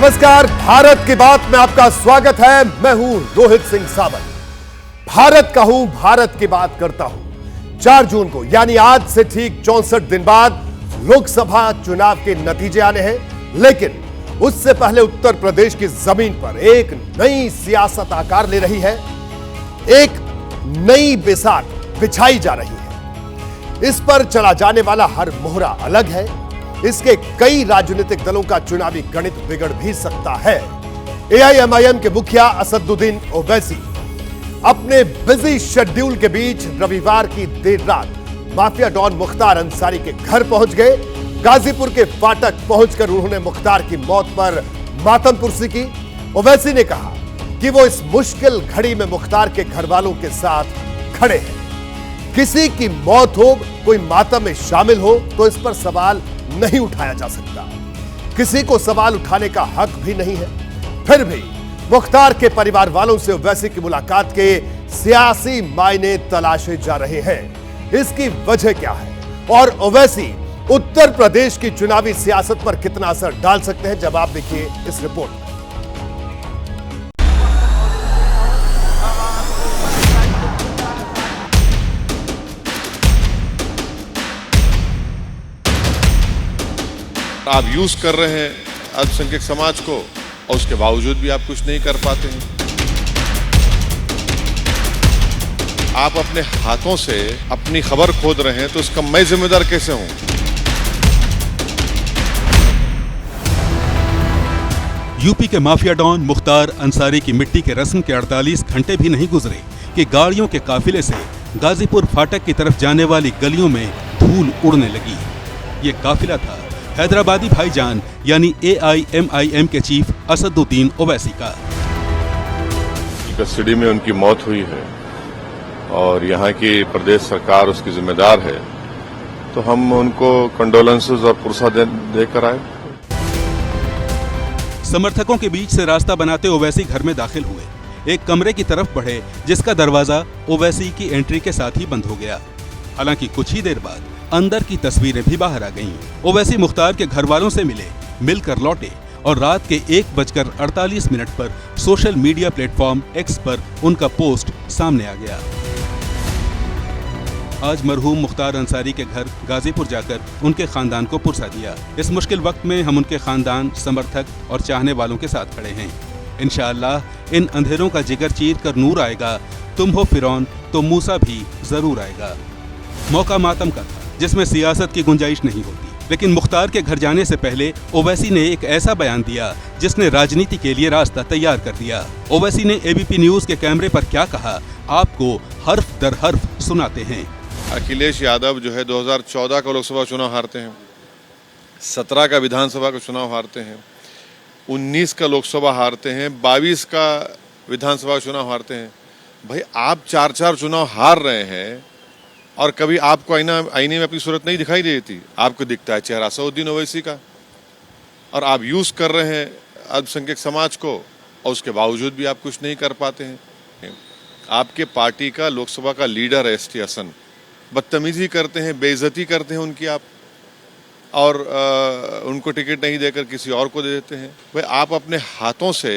नमस्कार, भारत की बात में आपका स्वागत है। मैं हूं रोहित सिंह सावंत। भारत का हूं, भारत की बात करता हूं। 4 जून को यानी आज से ठीक 64 दिन बाद लोकसभा चुनाव के नतीजे आने हैं, लेकिन उससे पहले उत्तर प्रदेश की जमीन पर एक नई सियासत आकार ले रही है। एक नई बिसात बिछाई जा रही है। इस पर चला जाने वाला हर मोहरा अलग है। इसके कई राजनीतिक दलों का चुनावी गणित बिगड़ भी सकता है। एआईएमआईएम के मुखिया असदुद्दीन ओवैसी अपने बिजी शेड्यूल के बीच रविवार की देर रात माफिया डॉन मुख्तार अंसारी के घर पहुंच गए। गाजीपुर के फाटक पहुंचकर उन्होंने मुख्तार की मौत पर मातम पुरसी की। ओवैसी ने कहा कि वो इस मुश्किल घड़ी में मुख्तार के घर वालों के साथ खड़े हैं। किसी की मौत हो, कोई मातम में शामिल हो तो इस पर सवाल नहीं उठाया जा सकता। किसी को सवाल उठाने का हक भी नहीं है। फिर भी मुख्तार के परिवार वालों से ओवैसी की मुलाकात के सियासी मायने तलाशे जा रहे हैं। इसकी वजह क्या है और ओवैसी उत्तर प्रदेश की चुनावी सियासत पर कितना असर डाल सकते हैं, जवाब देखिए इस रिपोर्ट में। आप यूज कर रहे हैं अल्पसंख्यक समाज को और उसके बावजूद भी आप कुछ नहीं कर पाते हैं। आप अपने हाथों से अपनी खबर खोद रहे हैं, तो इसका मैं जिम्मेदार कैसे हूं? यूपी के माफिया डॉन मुख्तार अंसारी की मिट्टी के रस्म के 48 घंटे भी नहीं गुजरे कि गाड़ियों के काफिले से गाजीपुर फाटक की तरफ जाने वाली गलियों में धूल उड़ने लगी। ये काफिला था हैदराबादी भाईजान यानी एआईएमआईएम के चीफ असदुद्दीन ओवैसी का। कस्टडी में उनकी मौत हुई है और यहाँ की प्रदेश सरकार उसकी जिम्मेदार है, तो हम उनको कंडोलेंसेस और पुरसा देकर आए। समर्थकों के बीच से रास्ता बनाते ओवैसी घर में दाखिल हुए। एक कमरे की तरफ बढ़े जिसका दरवाजा ओवैसी की एंट्री के साथ ही बंद हो गया। हालांकि कुछ ही देर बाद अंदर की तस्वीरें भी बाहर आ गईं। ओवैसी मुख्तार के घर वालों से मिलकर लौटे और रात के 1:48 पर सोशल मीडिया प्लेटफॉर्म एक्स पर उनका पोस्ट सामने आ गया। आज मरहूम मुख्तार अंसारी के घर गाजीपुर जाकर उनके खानदान को पुरसा दिया। इस मुश्किल वक्त में हम उनके खानदान, समर्थक और चाहने वालों के साथ खड़े हैं। इंशाअल्लाह इन अंधेरों का जिगर चीर कर नूर आएगा। तुम हो फिरौन तो मूसा भी जरूर आएगा। मौका मातम का था जिसमें सियासत की गुंजाइश नहीं होती, लेकिन मुख्तार के घर जाने से पहले ओवैसी ने एक ऐसा बयान दिया जिसने राजनीति के लिए रास्ता तैयार कर दिया। ओवैसी ने एबीपी न्यूज के कैमरे पर क्या कहा, आपको हर्फ दर हर्फ सुनाते हैं। अखिलेश यादव जो है 2014 का लोकसभा चुनाव हारते हैं, 17 का विधानसभा का चुनाव हारते हैं, 19 का लोकसभा हारते हैं, 22 का विधानसभा चुनाव हारते हैं। भाई आप 4 चुनाव हार रहे हैं और कभी आपको आईने में अपनी सूरत नहीं दिखाई देती। आपको दिखता है चेहरा असदुद्दीन ओवैसी का, और आप यूज कर रहे हैं अल्पसंख्यक समाज को और उसके बावजूद भी आप कुछ नहीं कर पाते हैं। आपके पार्टी का लोकसभा का लीडर है एसटी हसन, बदतमीजी करते हैं, बेइज्जती करते हैं उनकी आप, और उनको टिकट नहीं देकर किसी और को दे देते हैं। भाई आप अपने हाथों से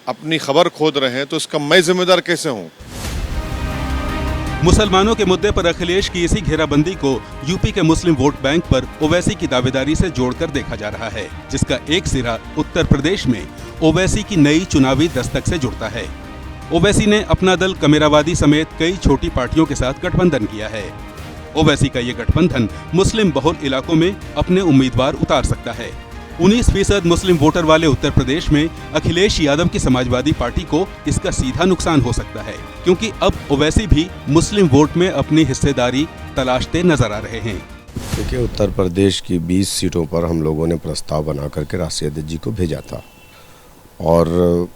अपनी खबर खोद रहे हैं, तो इसका मैं जिम्मेदार कैसे हूं? मुसलमानों के मुद्दे पर अखिलेश की इसी घेराबंदी को यूपी के मुस्लिम वोट बैंक पर ओवैसी की दावेदारी से जोड़कर देखा जा रहा है, जिसका एक सिरा उत्तर प्रदेश में ओवैसी की नई चुनावी दस्तक से जुड़ता है। ओवैसी ने अपना दल कमेरावादी समेत कई छोटी पार्टियों के साथ गठबंधन किया है। ओवैसी का ये गठबंधन मुस्लिम बहुल इलाकों में अपने उम्मीदवार उतार सकता है। 19% मुस्लिम वोटर वाले उत्तर प्रदेश में अखिलेश यादव की समाजवादी पार्टी को इसका सीधा नुकसान हो सकता है, क्योंकि अब ओवैसी भी मुस्लिम वोट में अपनी हिस्सेदारी तलाशते नजर आ रहे हैं। देखिए, उत्तर प्रदेश की 20 सीटों पर हम लोगों ने प्रस्ताव बना करके राष्ट्रीय अध्यक्ष जी को भेजा था और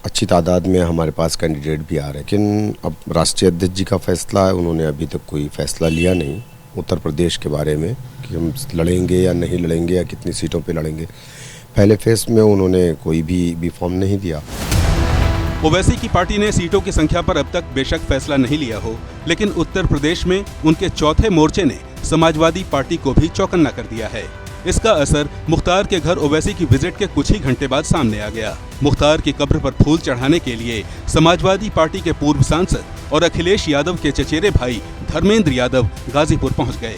अच्छी तादाद में हमारे पास कैंडिडेट भी आ रहे हैं, लेकिन अब राष्ट्रीय अध्यक्ष जी का फैसला है। उन्होंने अभी तक कोई फैसला लिया नहीं उत्तर प्रदेश के बारे में कि हम लड़ेंगे या नहीं लड़ेंगे या कितनी सीटों पे लड़ेंगे। पहले फेज में उन्होंने कोई भी फॉर्म नहीं दिया। ओवैसी की पार्टी ने सीटों की संख्या पर अब तक बेशक फैसला नहीं लिया हो, लेकिन उत्तर प्रदेश में उनके चौथे मोर्चे ने समाजवादी पार्टी को भी चौकन्ना कर दिया है। इसका असर मुख्तार के घर ओवैसी की विजिट के कुछ ही घंटे बाद सामने आ गया। मुख्तार की कब्र पर फूल चढ़ाने के लिए समाजवादी पार्टी के पूर्व सांसद और अखिलेश यादव के चचेरे भाई धर्मेंद्र यादव गाजीपुर पहुंच गए।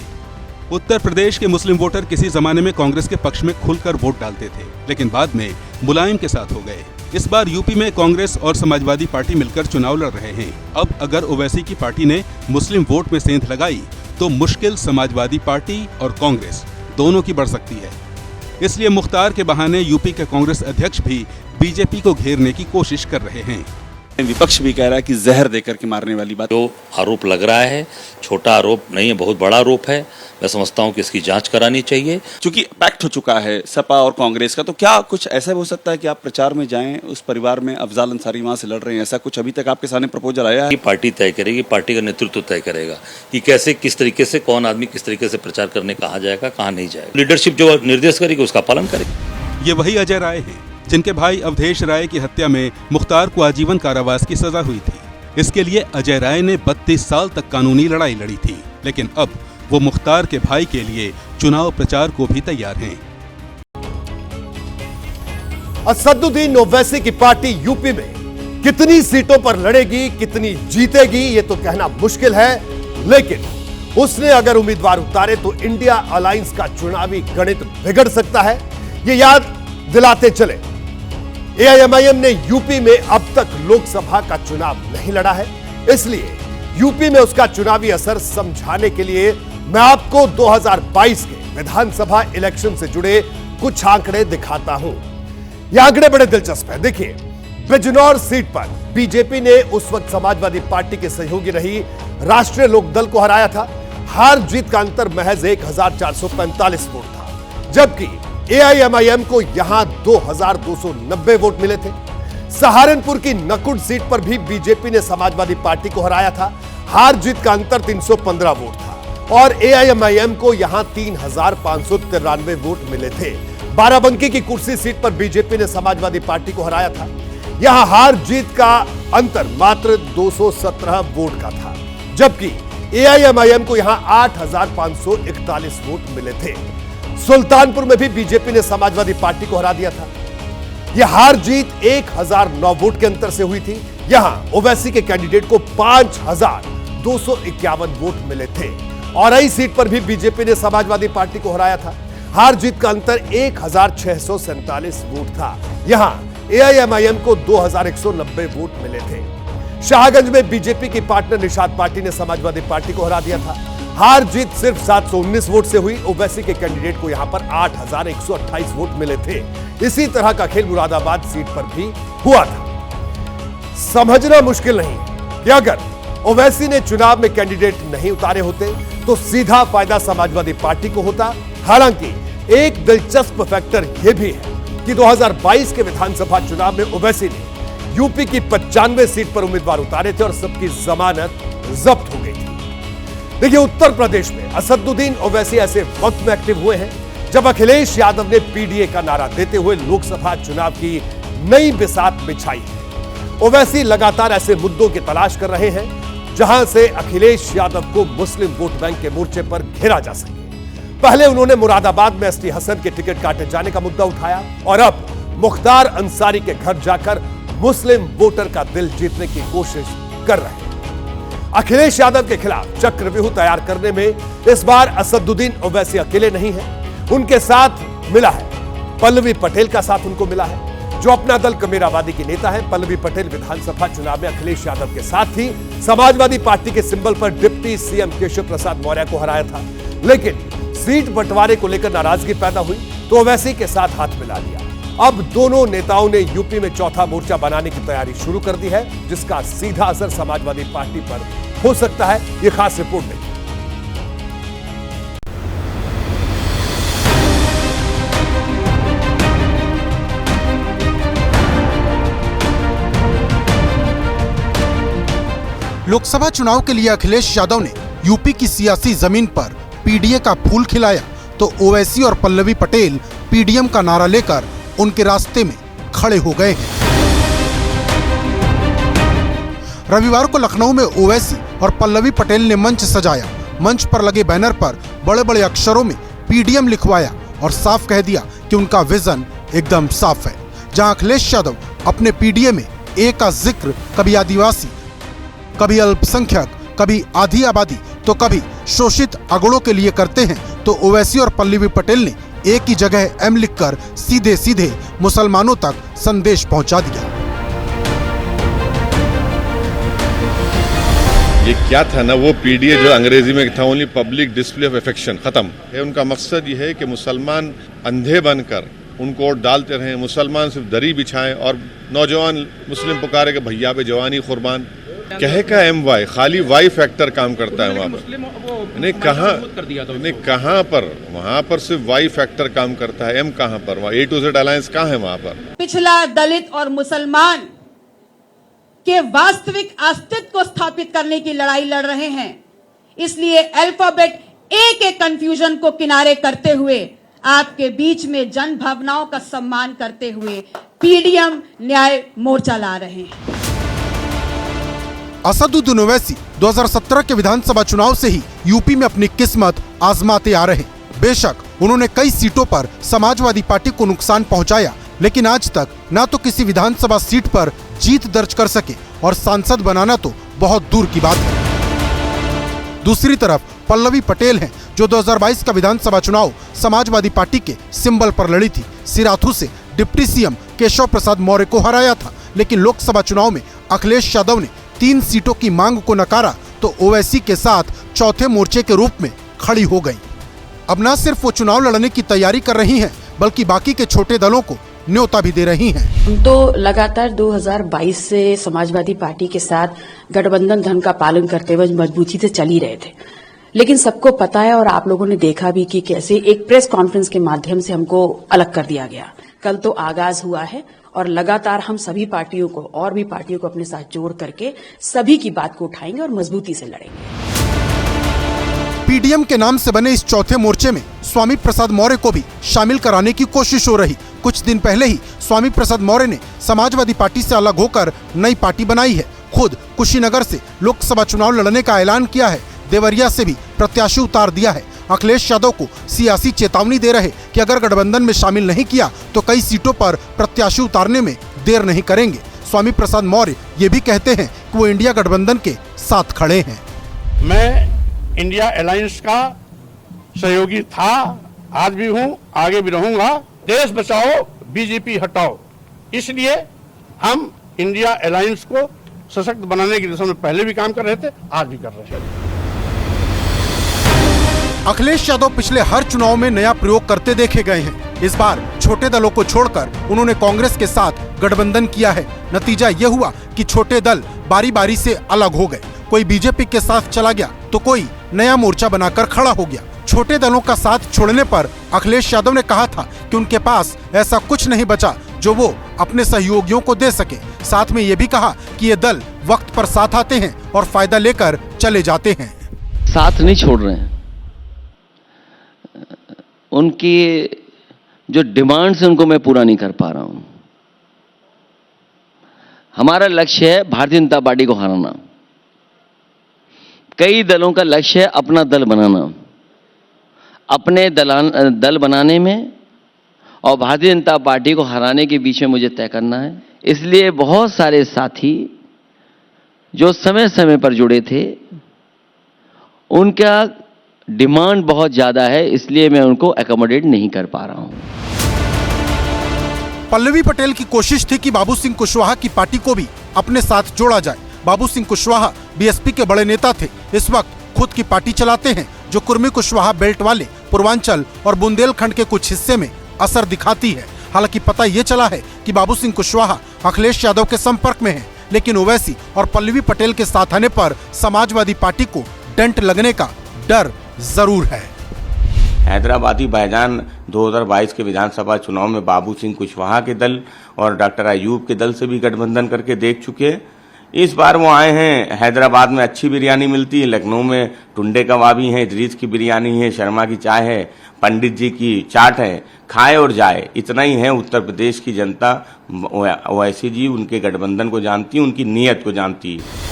उत्तर प्रदेश के मुस्लिम वोटर किसी जमाने में कांग्रेस के पक्ष में खुलकर वोट डालते थे, लेकिन बाद में मुलायम के साथ हो गए। इस बार यूपी में कांग्रेस और समाजवादी पार्टी मिलकर चुनाव लड़ रहे हैं। अब अगर ओवैसी की पार्टी ने मुस्लिम वोट में सेंध लगाई तो मुश्किल समाजवादी पार्टी और कांग्रेस दोनों की बढ़ सकती है। इसलिए मुख्तार के बहाने यूपी के कांग्रेस अध्यक्ष भी बीजेपी को घेरने की कोशिश कर रहे हैं। विपक्ष भी कह रहा है कि जहर देकर के मारने वाली बात। जो आरोप लग रहा है छोटा आरोप नहीं है, बहुत बड़ा आरोप है। मैं समझता हूं कि इसकी जांच करानी चाहिए। चूंकि पैक्ट हो चुका है सपा और कांग्रेस का, तो क्या कुछ ऐसा हो सकता है कि आप प्रचार में जाएं उस परिवार में? अफजाल अंसारी वहां से लड़ रहे हैं, ऐसा कुछ अभी तक आपके सामने प्रपोजल आया है? पार्टी तय करेगी, पार्टी का नेतृत्व तय करेगा कि कैसे, किस तरीके से, कौन आदमी किस तरीके से प्रचार करने कहाँ जाएगा, कहाँ नहीं जाएगा। लीडरशिप जो निर्देश करेगी उसका पालन करेगी। ये वही अजय राय हैं जिनके भाई अवधेश राय की हत्या में मुख्तार को आजीवन कारावास की सजा हुई थी। इसके लिए अजय राय ने 32 साल तक कानूनी लड़ाई लड़ी थी, लेकिन अब वो मुख्तार के भाई के लिए चुनाव प्रचार को भी तैयार हैं। असदुद्दीन ओवैसी की पार्टी यूपी में कितनी सीटों पर लड़ेगी, कितनी जीतेगी, ये तो कहना मुश्किल है, लेकिन उसने अगर उम्मीदवार उतारे तो इंडिया अलायंस का चुनावी गणित बिगड़ सकता है। ये याद दिलाते चले, एआईएमआईएम ने यूपी में अब तक लोकसभा का चुनाव नहीं लड़ा है, इसलिए यूपी में उसका चुनावी असर समझाने के लिए मैं आपको 2022 के विधानसभा इलेक्शन से जुड़े कुछ आंकड़े दिखाता हूं। ये आंकड़े बड़े दिलचस्प हैं। देखिए, बिजनौर सीट पर बीजेपी ने उस वक्त समाजवादी पार्टी के सहयोगी रही राष्ट्रीय लोकदल को हराया था। हार जीत का अंतर महज 1445 वोट था, जबकि एआईएमआईएम को यहां 2290 वोट मिले थे। सहारनपुर की नकुड़ सीट पर भी बीजेपी ने समाजवादी पार्टी को हराया था। हार जीत का अंतर 315 वोट था और एआईएमआईएम को यहां 3593 वोट मिले थे। बाराबंकी की कुर्सी सीट पर बीजेपी ने समाजवादी पार्टी को हराया था। यहां हार जीत का अंतर मात्र 217 वोट का था, जबकि एआईएमआईएम को यहां 8541 वोट मिले थे। सुल्तानपुर में भी बीजेपी ने समाजवादी पार्टी को हरा दिया था। यह हार जीत 1009 वोट के अंतर से हुई थी। यहां ओवैसी के कैंडिडेट को 5251 वोट मिले थे। औरई सीट पर भी बीजेपी ने समाजवादी पार्टी को हराया था। हार जीत का अंतर 1647 वोट था। यहां एआईएमआईएम को 2190 वोट मिले थे। शाहगंज में बीजेपी की पार्टनर निषाद पार्टी ने समाजवादी पार्टी को हरा दिया था। हार जीत सिर्फ 719 वोट से हुई। ओवैसी के कैंडिडेट को यहां पर 8128 वोट मिले थे। इसी तरह का खेल मुरादाबाद सीट पर भी हुआ था। समझना मुश्किल नहीं कि अगर ओवैसी ने चुनाव में कैंडिडेट नहीं उतारे होते तो सीधा फायदा समाजवादी पार्टी को होता। हालांकि एक दिलचस्प फैक्टर यह भी है कि 2022 के विधानसभा चुनाव में ओवैसी ने यूपी की 95 सीट पर उम्मीदवार उतारे थे और सबकी जमानत जब्त हो गई थी। देखिए, उत्तर प्रदेश में असदुद्दीन ओवैसी ऐसे वक्त में एक्टिव हुए हैं जब अखिलेश यादव ने पीडीए का नारा देते हुए लोकसभा चुनाव की नई बिसात बिछाई है। ओवैसी लगातार ऐसे मुद्दों की तलाश कर रहे हैं जहां से अखिलेश यादव को मुस्लिम वोट बैंक के मोर्चे पर घेरा जा सके। पहले उन्होंने मुरादाबाद में एसटी हसन के टिकट काटे जाने का मुद्दा उठाया और अब मुख्तार अंसारी के घर जाकर मुस्लिम वोटर का दिल जीतने की कोशिश कर रहे हैं। अखिलेश यादव के खिलाफ चक्रव्यूह तैयार करने में इस बार असदुद्दीन ओवैसी अकेले नहीं हैं। उनके साथ मिला है पल्लवी पटेल का साथ उनको मिला है, जो अपना दल कमेरावादी की नेता है। पल्लवी पटेल विधानसभा चुनाव में अखिलेश यादव के साथ थी। समाजवादी पार्टी के सिंबल पर डिप्टी सीएम केशव प्रसाद मौर्य को हराया था, लेकिन सीट बंटवारे को लेकर नाराजगी पैदा हुई तो ओवैसी के साथ हाथ मिला लिया। अब दोनों नेताओं ने यूपी में चौथा मोर्चा बनाने की तैयारी शुरू कर दी है, जिसका सीधा असर समाजवादी पार्टी पर हो सकता है। यह खास रिपोर्ट देखिए। लोकसभा चुनाव के लिए अखिलेश यादव ने यूपी की सियासी जमीन पर पीडीए का फूल खिलाया तो ओवैसी और पल्लवी पटेल पीडीएम का नारा लेकर उनके रास्ते में खड़े हो गए हैं। रविवार को लखनऊ में ओवैसी और पल्लवी पटेल ने मंच सजाया। मंच पर लगे बैनर पर बड़े बड़े अक्षरों में पीडीएम लिखवाया और साफ कह दिया कि उनका विजन एकदम साफ है। जहां अखिलेश यादव अपने पीडीए में ए का जिक्र कभी आदिवासी, कभी अल्पसंख्यक, कभी आधी आबादी तो कभी शोषित अगड़ों के लिए करते हैं, तो ओवैसी और पल्लवी पटेल ने एक ही जगह एम लिखकर सीधे सीधे मुसलमानों तक संदेश पहुंचा दिया। ये क्या था ना, वो पीडीए जो अंग्रेजी में था only public display of affection, खत्म है। उनका मकसद ये है कि मुसलमान अंधे बनकर उनको वोट डालते रहें, मुसलमान सिर्फ दरी बिछाएं और नौजवान मुस्लिम पुकारे के भैया पे जवानी कुर्बान। कहे का एम वाई, खाली वाई फैक्टर काम करता है वहाँ पर। नहीं कहाँ पर, वहाँ पर सिर्फ वाई फैक्टर काम करता है, एम कहाँ पर, वहाँ ए टू जेड अलायंस कहाँ है वहाँ पर। पिछला दलित और मुसलमान के वास्तविक अस्तित्व को स्थापित करने की लड़ाई लड़ रहे हैं। इसलिए अल्फाबेट ए के कंफ्यूजन को किनारे करते हुए, आपके बीच में जन भावनाओं का सम्मान करते हुए पीडीएम न्याय मोर्चा ला रहे हैं। असदुद्दीन ओवैसी 2017 के विधानसभा चुनाव से ही यूपी में अपनी किस्मत आजमाते आ रहे हैं। बेशक उन्होंने कई सीटों पर समाजवादी पार्टी को नुकसान पहुंचाया, लेकिन आज तक न तो किसी विधानसभा सीट पर जीत दर्ज कर सके और सांसद बनाना तो बहुत दूर की बात है। दूसरी तरफ पल्लवी पटेल हैं, जो 2022 का विधानसभा चुनाव समाजवादी पार्टी के सिंबल पर लड़ी थी। सिराथू से डिप्टी सीएम केशव प्रसाद मौर्य को हराया था, लेकिन लोकसभा चुनाव में अखिलेश यादव ने 3 सीटों की मांग को नकारा तो ओवैसी के साथ चौथे मोर्चे के रूप में खड़ी हो गई। अब न सिर्फ वो चुनाव लड़ने की तैयारी कर रही हैं, बल्कि बाकी के छोटे दलों को न्योता भी दे रही हैं। हम तो लगातार 2022 से समाजवादी पार्टी के साथ गठबंधन धर्म का पालन करते हुए मजबूती से चल ही रहे थे, लेकिन सबको पता है और आप लोगों ने देखा भी कि कैसे एक प्रेस कॉन्फ्रेंस के माध्यम से हमको अलग कर दिया गया। कल तो आगाज हुआ है और लगातार हम सभी पार्टियों को और भी पार्टियों को अपने साथ जोड़ करके सभी की बात को उठाएंगे और मजबूती से लड़ेंगे। पीडीएम के नाम से बने इस चौथे मोर्चे में स्वामी प्रसाद मौर्य को भी शामिल कराने की कोशिश हो रही। कुछ दिन पहले ही स्वामी प्रसाद मौर्य ने समाजवादी पार्टी से अलग होकर नई पार्टी बनाई है। खुद कुशीनगर से लोकसभा चुनाव लड़ने का ऐलान किया है। देवरिया से भी प्रत्याशी उतार दिया है। अखिलेश यादव को सियासी चेतावनी दे रहे कि अगर गठबंधन में शामिल नहीं किया तो कई सीटों पर प्रत्याशी उतारने में देर नहीं करेंगे। स्वामी प्रसाद मौर्य ये भी कहते हैं कि वो इंडिया गठबंधन के साथ खड़े हैं। मैं इंडिया अलायंस का सहयोगी था, आज भी हूं, आगे भी रहूंगा। देश बचाओ, बीजेपी हटाओ, इसलिए हम इंडिया अलायंस को सशक्त बनाने की दिशा में पहले भी काम कर रहे थे, आज भी कर रहे हैं। अखिलेश यादव पिछले हर चुनाव में नया प्रयोग करते देखे गए हैं। इस बार छोटे दलों को छोड़कर उन्होंने कांग्रेस के साथ गठबंधन किया है। नतीजा ये हुआ कि छोटे दल बारी बारी से अलग हो गए। कोई बीजेपी के साथ चला गया तो कोई नया मोर्चा बनाकर खड़ा हो गया। छोटे दलों का साथ छोड़ने पर अखिलेश यादव ने कहा था कि उनके पास ऐसा कुछ नहीं बचा जो वो अपने सहयोगियों को दे सके। साथ में ये भी कहा कि ये दल वक्त पर साथ आते हैं और फायदा लेकर चले जाते हैं। साथ नहीं छोड़ रहे हैं, उनकी जो डिमांड्स उनको मैं पूरा नहीं कर पा रहा हूं। हमारा लक्ष्य है भारतीय जनता पार्टी को हराना। कई दलों का लक्ष्य है अपना दल बनाना। अपने दल बनाने में और भारतीय जनता पार्टी को हराने के बीच में मुझे तय करना है। इसलिए बहुत सारे साथी जो समय समय पर जुड़े थे, उनका डिमांड बहुत ज्यादा है, इसलिए मैं उनको एकोमोडेट नहीं कर पा रहा हूं। पल्लवी पटेल की कोशिश थी कि बाबू सिंह कुशवाहा की पार्टी को भी अपने साथ जोड़ा जाए। बाबू सिंह कुशवाहा बीएसपी के बड़े नेता थे। इस वक्त खुद की पार्टी चलाते हैं जो कुर्मी कुशवाहा बेल्ट वाले पूर्वांचल और बुंदेलखंड के कुछ हिस्से में असर दिखाती है। हालांकि पता ये चला है कि बाबू सिंह कुशवाहा अखिलेश यादव के संपर्क में हैं, लेकिन ओवैसी और पल्लवी पटेल के साथ आने पर समाजवादी पार्टी को डंट लगने का डर जरूर है। हैदराबादी भाईजान 2022 के विधानसभा चुनाव में बाबू सिंह कुशवाहा के दल और डॉक्टर अयूब के दल से भी गठबंधन करके देख चुके हैं। इस बार वो आए हैं। हैदराबाद में अच्छी बिरयानी मिलती है, लखनऊ में टुंडे कबाबी है, इदरीस की बिरयानी है, शर्मा की चाय है, पंडित जी की चाट है, खाए और जाए। इतना ही है। उत्तर प्रदेश की जनता ओवैसी जी उनके गठबंधन को जानती है, उनकी नीयत को जानती है।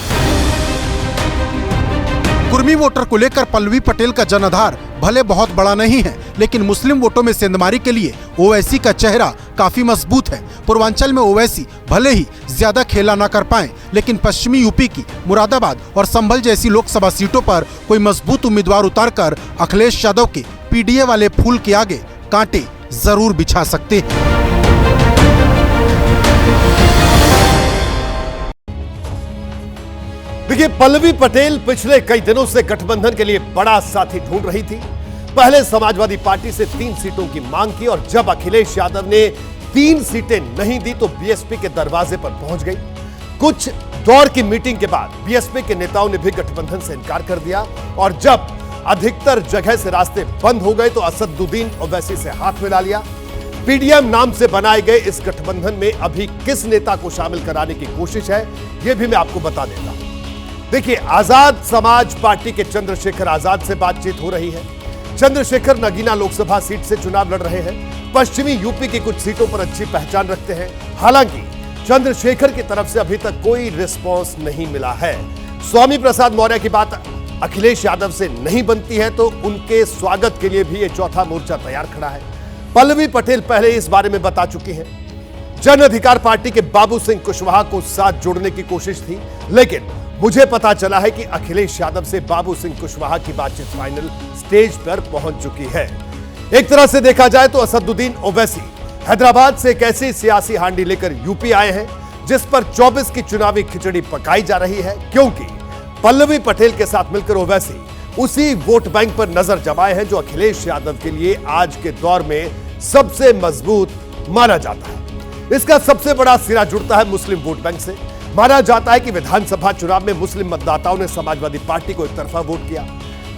कुर्मी वोटर को लेकर पल्लवी पटेल का जनाधार भले बहुत बड़ा नहीं है, लेकिन मुस्लिम वोटों में सेंधमारी के लिए ओवैसी का चेहरा काफी मजबूत है। पूर्वांचल में ओवैसी भले ही ज्यादा खेला न कर पाए, लेकिन पश्चिमी यूपी की मुरादाबाद और संभल जैसी लोकसभा सीटों पर कोई मजबूत उम्मीदवार उतारकर अखिलेश यादव के पीडीए वाले फूल के आगे कांटे जरूर बिछा सकते हैं। देखिए, पल्लवी पटेल पिछले कई दिनों से गठबंधन के लिए बड़ा साथी ढूंढ रही थी। पहले समाजवादी पार्टी से 3 सीटों की मांग की और जब अखिलेश यादव ने 3 सीटें नहीं दी तो बीएसपी के दरवाजे पर पहुंच गई। कुछ दौर की मीटिंग के बाद बीएसपी के नेताओं ने भी गठबंधन से इनकार कर दिया और जब अधिकतर जगह से रास्ते बंद हो गए तो असदुद्दीन ओवैसी से हाथ मिला लिया। पीडीएम नाम से बनाए गए इस गठबंधन में अभी किस नेता को शामिल कराने की कोशिश है, यह भी मैं आपको बता देता हूं। देखिए, आजाद समाज पार्टी के चंद्रशेखर आजाद से बातचीत हो रही है। चंद्रशेखर नगीना लोकसभा सीट से चुनाव लड़ रहे हैं। पश्चिमी यूपी की कुछ सीटों पर अच्छी पहचान रखते हैं। हालांकि चंद्रशेखर की तरफ से अभी तक कोई रिस्पांस नहीं मिला है। स्वामी प्रसाद मौर्य की बात अखिलेश यादव से नहीं बनती है तो उनके स्वागत के लिए भी ये चौथा मोर्चा तैयार खड़ा है। पल्लवी पटेल पहले इस बारे में बता चुकी हैं। जन अधिकार पार्टी के बाबू सिंह कुशवाहा को साथ जोड़ने की कोशिश थी, लेकिन मुझे पता चला है कि अखिलेश यादव से बाबू सिंह कुशवाहा की बातचीत फाइनल स्टेज पर पहुंच चुकी है। एक तरह से देखा जाए तो असदुद्दीन ओवैसी हैदराबाद से एक ऐसी सियासी हांडी लेकर यूपी आए हैं जिस पर 24 की चुनावी खिचड़ी पकाई जा रही है, क्योंकि पल्लवी पटेल के साथ मिलकर ओवैसी उसी वोट बैंक पर नजर जमाए हैं जो अखिलेश यादव के लिए आज के दौर में सबसे मजबूत माना जाता है। इसका सबसे बड़ा सिरा जुड़ता है मुस्लिम वोट बैंक से। माना जाता है कि विधानसभा चुनाव में मुस्लिम मतदाताओं ने समाजवादी पार्टी को एक तरफा वोट किया।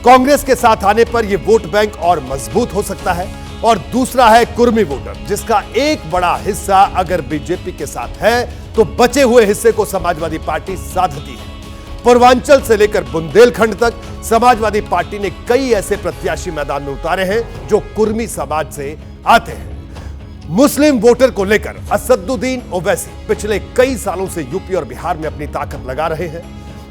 कांग्रेस के साथ आने पर यह वोट बैंक और मजबूत हो सकता है। और दूसरा है कुर्मी वोटर, जिसका एक बड़ा हिस्सा अगर बीजेपी के साथ है तो बचे हुए हिस्से को समाजवादी पार्टी साधती है। पूर्वांचल से लेकर बुंदेलखंड तक समाजवादी पार्टी ने कई ऐसे प्रत्याशी मैदान में उतारे हैं जो कुर्मी समाज से आते हैं। मुस्लिम वोटर को लेकर असदुद्दीन ओवैसी पिछले कई सालों से यूपी और बिहार में अपनी ताकत लगा रहे हैं।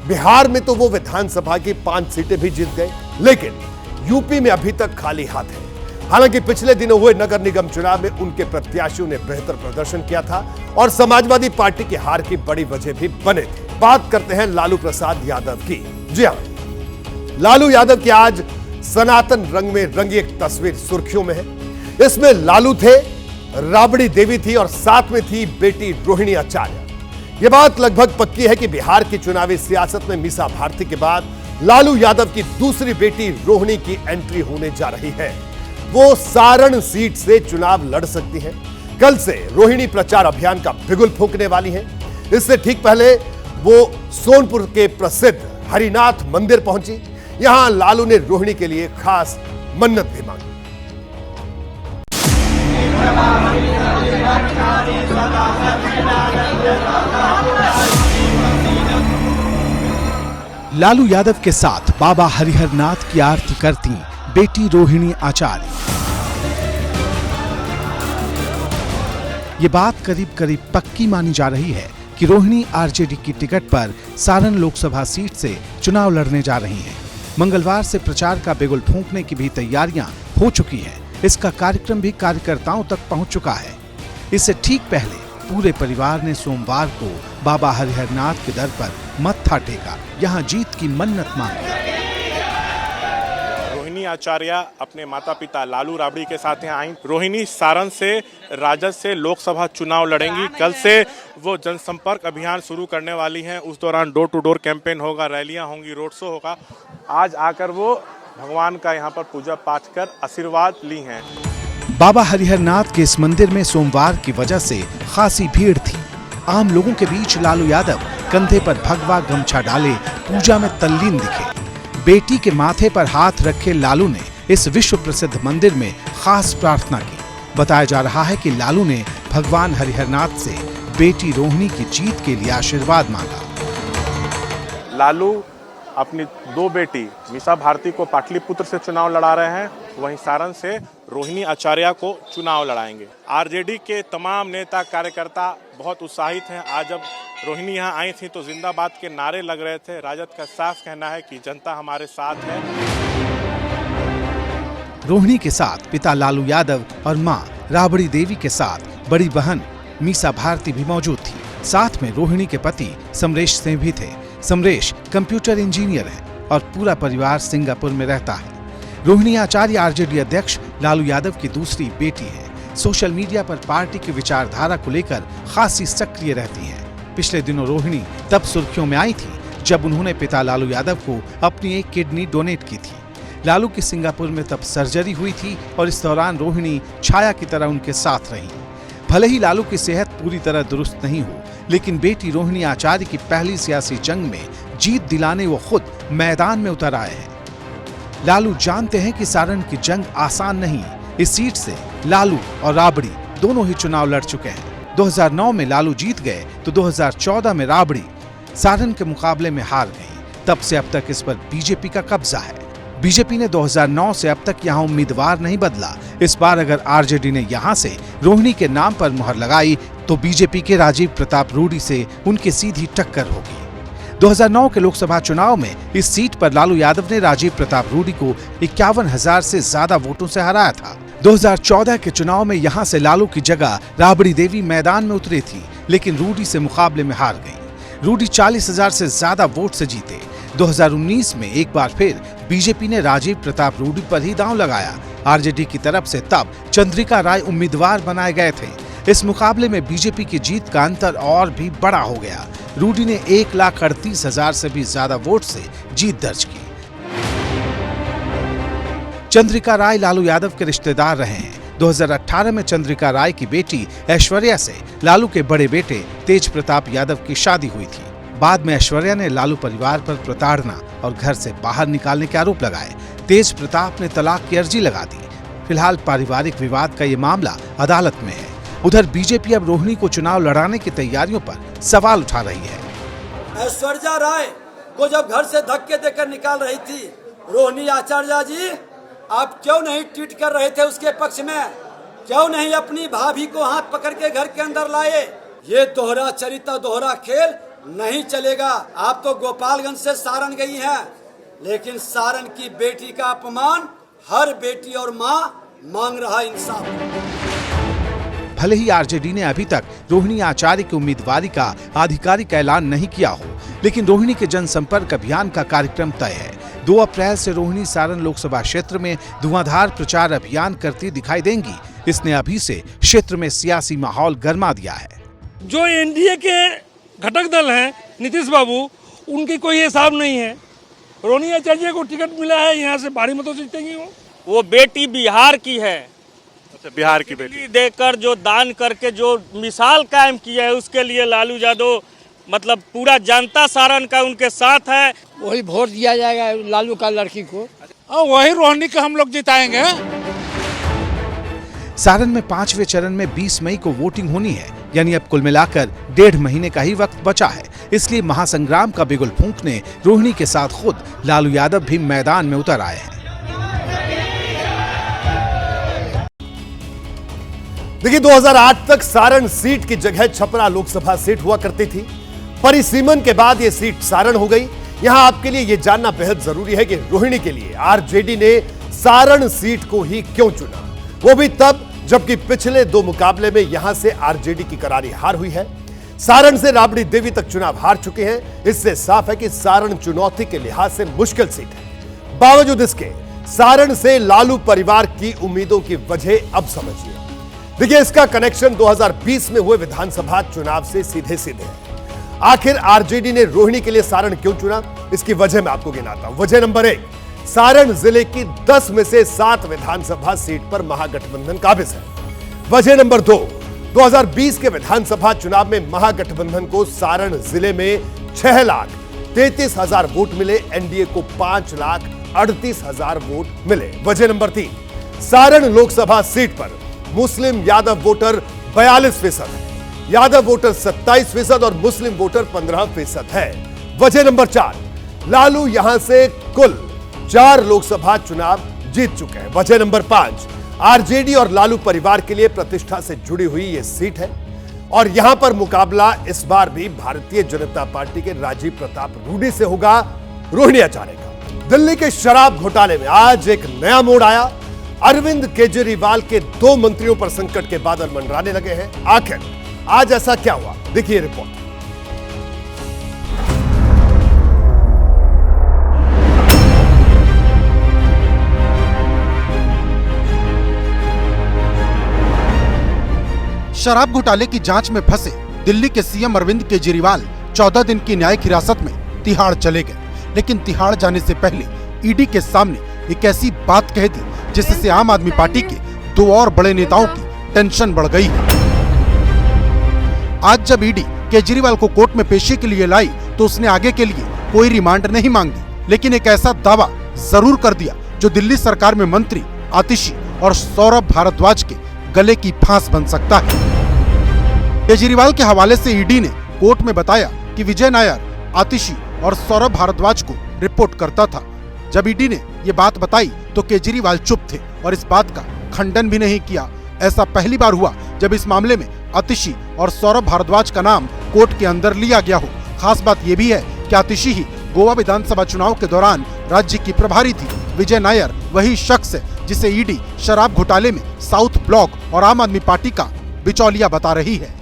बिहार में तो वो विधानसभा की 5 सीटें भी जीत गए, लेकिन यूपी में अभी तक खाली हाथ है। हालांकि पिछले दिनों हुए नगर निगम चुनाव में उनके प्रत्याशियों ने बेहतर प्रदर्शन किया था और समाजवादी पार्टी की हार की बड़ी वजह भी बने थे। बात करते हैं लालू प्रसाद यादव की। जी हां, लालू यादव की आज सनातन रंग में रंगी एक तस्वीर सुर्खियों में है। इसमें लालू थे, राबड़ी देवी थी और साथ में थी बेटी रोहिणी आचार्य। यह बात लगभग पक्की है कि बिहार की चुनावी सियासत में मीसा भारती के बाद लालू यादव की दूसरी बेटी रोहिणी की एंट्री होने जा रही है। वो सारण सीट से चुनाव लड़ सकती हैं। कल से रोहिणी प्रचार अभियान का बिगुल फूंकने वाली हैं। इससे ठीक पहले वो सोनपुर के प्रसिद्ध हरिनाथ मंदिर पहुंची। यहां लालू ने रोहिणी के लिए खास मन्नत भी मांगी। लालू यादव के साथ बाबा हरिहरनाथ की आरती करती बेटी रोहिणी आचार्य। ये बात करीब करीब पक्की मानी जा रही है कि रोहिणी आरजेडी की टिकट पर सारण लोकसभा सीट से चुनाव लड़ने जा रही हैं। मंगलवार से प्रचार का बिगुल फूंकने की भी तैयारियां हो चुकी हैं। इसका कार्यक्रम भी कार्यकर्ताओं तक पहुंच चुका है। इससे ठीक पहले पूरे परिवार ने सोमवार को बाबा हरिहरनाथ के दर पर मत्था टेका, यहां जीत की मन्नत मांगी। रोहिणी आचार्य अपने माता पिता लालू राबड़ी के साथ यहाँ आई। रोहिणी सारण से राजद से लोकसभा चुनाव लड़ेंगी। कल से वो जनसंपर्क अभियान शुरू करने वाली हैं। उस दौरान डोर टू डोर कैंपेन होगा, रैलियां होंगी, रोड शो होगा। आज आकर वो भगवान का यहाँ पर पूजा पाठ कर आशीर्वाद ली हैं। बाबा हरिहरनाथ के इस मंदिर में सोमवार की वजह से खासी भीड़ थी। आम लोगों के बीच लालू यादव कंधे पर भगवा गमछा डाले पूजा में तल्लीन दिखे। बेटी के माथे पर हाथ रखे लालू ने इस विश्व प्रसिद्ध मंदिर में खास प्रार्थना की। बताया जा रहा है कि लालू ने भगवान हरिहरनाथ से बेटी रोहिणी की जीत के लिए आशीर्वाद मांगा। लालू अपनी 2 बेटी मीसा भारती को पाटलिपुत्र से चुनाव लड़ा रहे हैं, वहीं सारण से रोहिणी आचार्य को चुनाव लड़ाएंगे। आरजेडी के तमाम नेता कार्यकर्ता बहुत उत्साहित हैं। आज जब रोहिणी यहाँ आई थी तो जिंदाबाद के नारे लग रहे थे। राजद का साफ कहना है कि जनता हमारे साथ है। रोहिणी के साथ पिता लालू यादव और मां राबड़ी देवी के साथ बड़ी बहन मीसा भारती भी मौजूद थी। साथ में रोहिणी के पति समरेश सिंह भी थे। समरेश कंप्यूटर इंजीनियर है और पूरा परिवार सिंगापुर में रहता है। रोहिणी आचार्य आरजेडी अध्यक्ष लालू यादव की दूसरी बेटी है। सोशल मीडिया पर पार्टी की विचारधारा को लेकर खासी सक्रिय रहती है। पिछले दिनों रोहिणी तब सुर्खियों में आई थी जब उन्होंने पिता लालू यादव को अपनी एक किडनी डोनेट की थी। लालू की सिंगापुर में तब सर्जरी हुई थी और इस दौरान रोहिणी छाया की तरह उनके साथ रही। भले ही लालू की सेहत पूरी तरह दुरुस्त नहीं हो, लेकिन बेटी रोहिणी आचार्य की पहली सियासी जंग में जीत दिलाने वो खुद मैदान में उतर आए हैं। लालू जानते हैं कि सारण की जंग आसान नहीं। इस सीट से लालू और राबड़ी दोनों ही चुनाव लड़ चुके हैं। 2009 में लालू जीत गए तो 2014 में राबड़ी सारण के मुकाबले में हार गई। तब से अब तक इस पर बीजेपी का कब्जा है। बीजेपी ने 2009 से अब तक यहाँ उम्मीदवार नहीं बदला। इस बार अगर आरजेडी ने यहाँ से रोहिणी के नाम पर मुहर लगाई तो बीजेपी के राजीव प्रताप रूडी से उनकी सीधी टक्कर होगी। 2009 के लोकसभा चुनाव में इस सीट पर लालू यादव ने राजीव प्रताप रूडी को 51,000 से ज्यादा वोटों से हराया था। 2014 के चुनाव में यहाँ से लालू की जगह राबड़ी देवी मैदान में उतरी थी, लेकिन रूडी से मुकाबले में हार गई। रूडी 40,000 से ज्यादा वोट से जीते। 2019 में एक बार फिर बीजेपी ने राजीव प्रताप रूडी पर ही दांव लगाया। आरजेडी की तरफ से तब चंद्रिका राय उम्मीदवार बनाए गए थे। इस मुकाबले में बीजेपी की जीत का अंतर और भी बड़ा हो गया। रूडी ने 1,38,000 से भी ज्यादा वोट से जीत दर्ज की। चंद्रिका राय लालू यादव के रिश्तेदार रहे हैं। 2018 में चंद्रिका राय की बेटी ऐश्वर्या से लालू के बड़े बेटे तेज प्रताप यादव की शादी हुई थी। बाद में ऐश्वर्या ने लालू परिवार पर प्रताड़ना और घर से बाहर निकालने के आरोप लगाए। तेज प्रताप ने तलाक की अर्जी लगा दी। फिलहाल पारिवारिक विवाद का ये मामला अदालत में है। उधर बीजेपी अब रोहिणी को चुनाव लड़ाने की तैयारियों पर सवाल उठा रही है। ऐश्वर्या राय को जब घर से धक्के देकर निकाल रही थी, रोहिणी आचार्य जी आप क्यों नहीं ट्वीट कर रहे थे उसके पक्ष में? क्यों नहीं अपनी भाभी को हाथ पकड़ के घर के अंदर लाए? ये दोहरा चरित्र दोहरा खेल नहीं चलेगा। आप तो गोपालगंज से सारण गई हैं, लेकिन सारण की बेटी का अपमान हर बेटी और माँ मांग रहा इंसाफ। भले ही आरजेडी ने अभी तक रोहिणी आचार्य की उम्मीदवारी का आधिकारिक ऐलान नहीं किया हो, लेकिन रोहिणी के जनसंपर्क अभियान का कार्यक्रम तय है। 2 अप्रैल से रोहिणी सारण लोकसभा क्षेत्र में धुआंधार प्रचार अभियान करती दिखाई देंगी। इसने अभी से क्षेत्र में सियासी माहौल गर्मा दिया है। जो एनडीए के घटक दल हैं नीतीश बाबू, उनकी कोई हिसाब नहीं है। रोहिणी आचार्य को टिकट मिला है, यहाँ से भारी मतों से जीतेंगी वो बेटी बिहार की है। अच्छा, बिहार की बेटी देकर जो दान करके जो मिसाल कायम किया है, उसके लिए लालू यादव मतलब पूरा जनता सारण का उनके साथ है। वही वोट दिया जाएगा लालू का लड़की को, और वही रोहिणी को हम लोग जिताएंगे। सारण में 5वें चरण में 20 मई को वोटिंग होनी है, यानी अब कुल मिलाकर 1.5 महीने का ही वक्त बचा है। इसलिए महासंग्राम का बिगुल फूंकने रोहिणी के साथ खुद लालू यादव भी मैदान में उतर आए हैं। देखिए, 2008 तक सारण सीट की जगह छपरा लोकसभा सीट हुआ करती थी। परिसीमन के बाद यह सीट सारण हो गई। यहां आपके लिए यह जानना बेहद जरूरी है कि रोहिणी के लिए आरजेडी ने सारण सीट को ही क्यों चुना, वो भी तब जबकि पिछले 2 मुकाबले में यहां से आरजेडी की करारी हार हुई है। सारण से राबड़ी देवी तक चुनाव हार चुके हैं। इससे साफ है कि सारण चुनौती के लिहाज से मुश्किल सीट है। बावजूद इसके सारण से लालू परिवार की उम्मीदों की वजह अब समझिए। देखिए, इसका कनेक्शन 2020 में हुए विधानसभा चुनाव से सीधे सीधे है। आखिर आरजेडी ने रोहिणी के लिए सारण क्यों चुना, इसकी वजह मैं आपको गिनाता हूं। वजह नंबर 1, सारण जिले की 10 में से 7 विधानसभा सीट पर महागठबंधन काबिज है। वजह नंबर 2, 2020 के विधानसभा चुनाव में महागठबंधन को सारण जिले में 6,33,000 वोट मिले, एनडीए को 5,38,000 वोट मिले। वजह नंबर 3, सारण लोकसभा सीट पर मुस्लिम यादव वोटर 42% है, यादव वोटर 27% और मुस्लिम वोटर 15% है। वजह नंबर 4, लालू यहां से कुल 4 लोकसभा चुनाव जीत चुके हैं। वजह नंबर 5, आरजेडी और लालू परिवार के लिए प्रतिष्ठा से जुड़ी हुई यह सीट है और यहां पर मुकाबला इस बार भी भारतीय जनता पार्टी के राजीव प्रताप रूडी से होगा, रोहिणी आचार्य का। दिल्ली के शराब घोटाले में आज एक नया मोड़ आया। अरविंद केजरीवाल के 2 मंत्रियों पर संकट के बादल मंडराने लगे हैं। आखिर आज ऐसा क्या हुआ, देखिए रिपोर्ट। शराब घोटाले की जांच में फंसे दिल्ली के सीएम अरविंद केजरीवाल 14 दिन की न्यायिक हिरासत में तिहाड़ चले गए, लेकिन तिहाड़ जाने से पहले ईडी के सामने एक ऐसी बात कह दी जिससे आम आदमी पार्टी के 2 और बड़े नेताओं की टेंशन बढ़ गई है। आज जब ईडी केजरीवाल को कोर्ट में पेशी के लिए लाई तो उसने आगे के लिए कोई रिमांड नहीं मांगी, लेकिन एक ऐसा दावा जरूर कर दिया जो दिल्ली सरकार में मंत्री आतिशी और सौरभ भारद्वाज के गले की फांस बन सकता है। केजरीवाल के हवाले से ईडी ने कोर्ट में बताया कि विजय नायर, आतिशी और सौरभ भारद्वाज को रिपोर्ट करता था। जब ईडी ने ये बात बताई तो केजरीवाल चुप थे और इस बात का खंडन भी नहीं किया। ऐसा पहली बार हुआ जब इस मामले में आतिशी और सौरभ भारद्वाज का नाम कोर्ट के अंदर लिया गया हो। खास बात यह भी है कि आतिशी ही गोवा विधानसभा चुनाव के दौरान राज्य की प्रभारी थी। विजय नायर वही शख्स है जिसे ईडी शराब घोटाले में साउथ ब्लॉक और आम आदमी पार्टी का बिचौलिया बता रही है।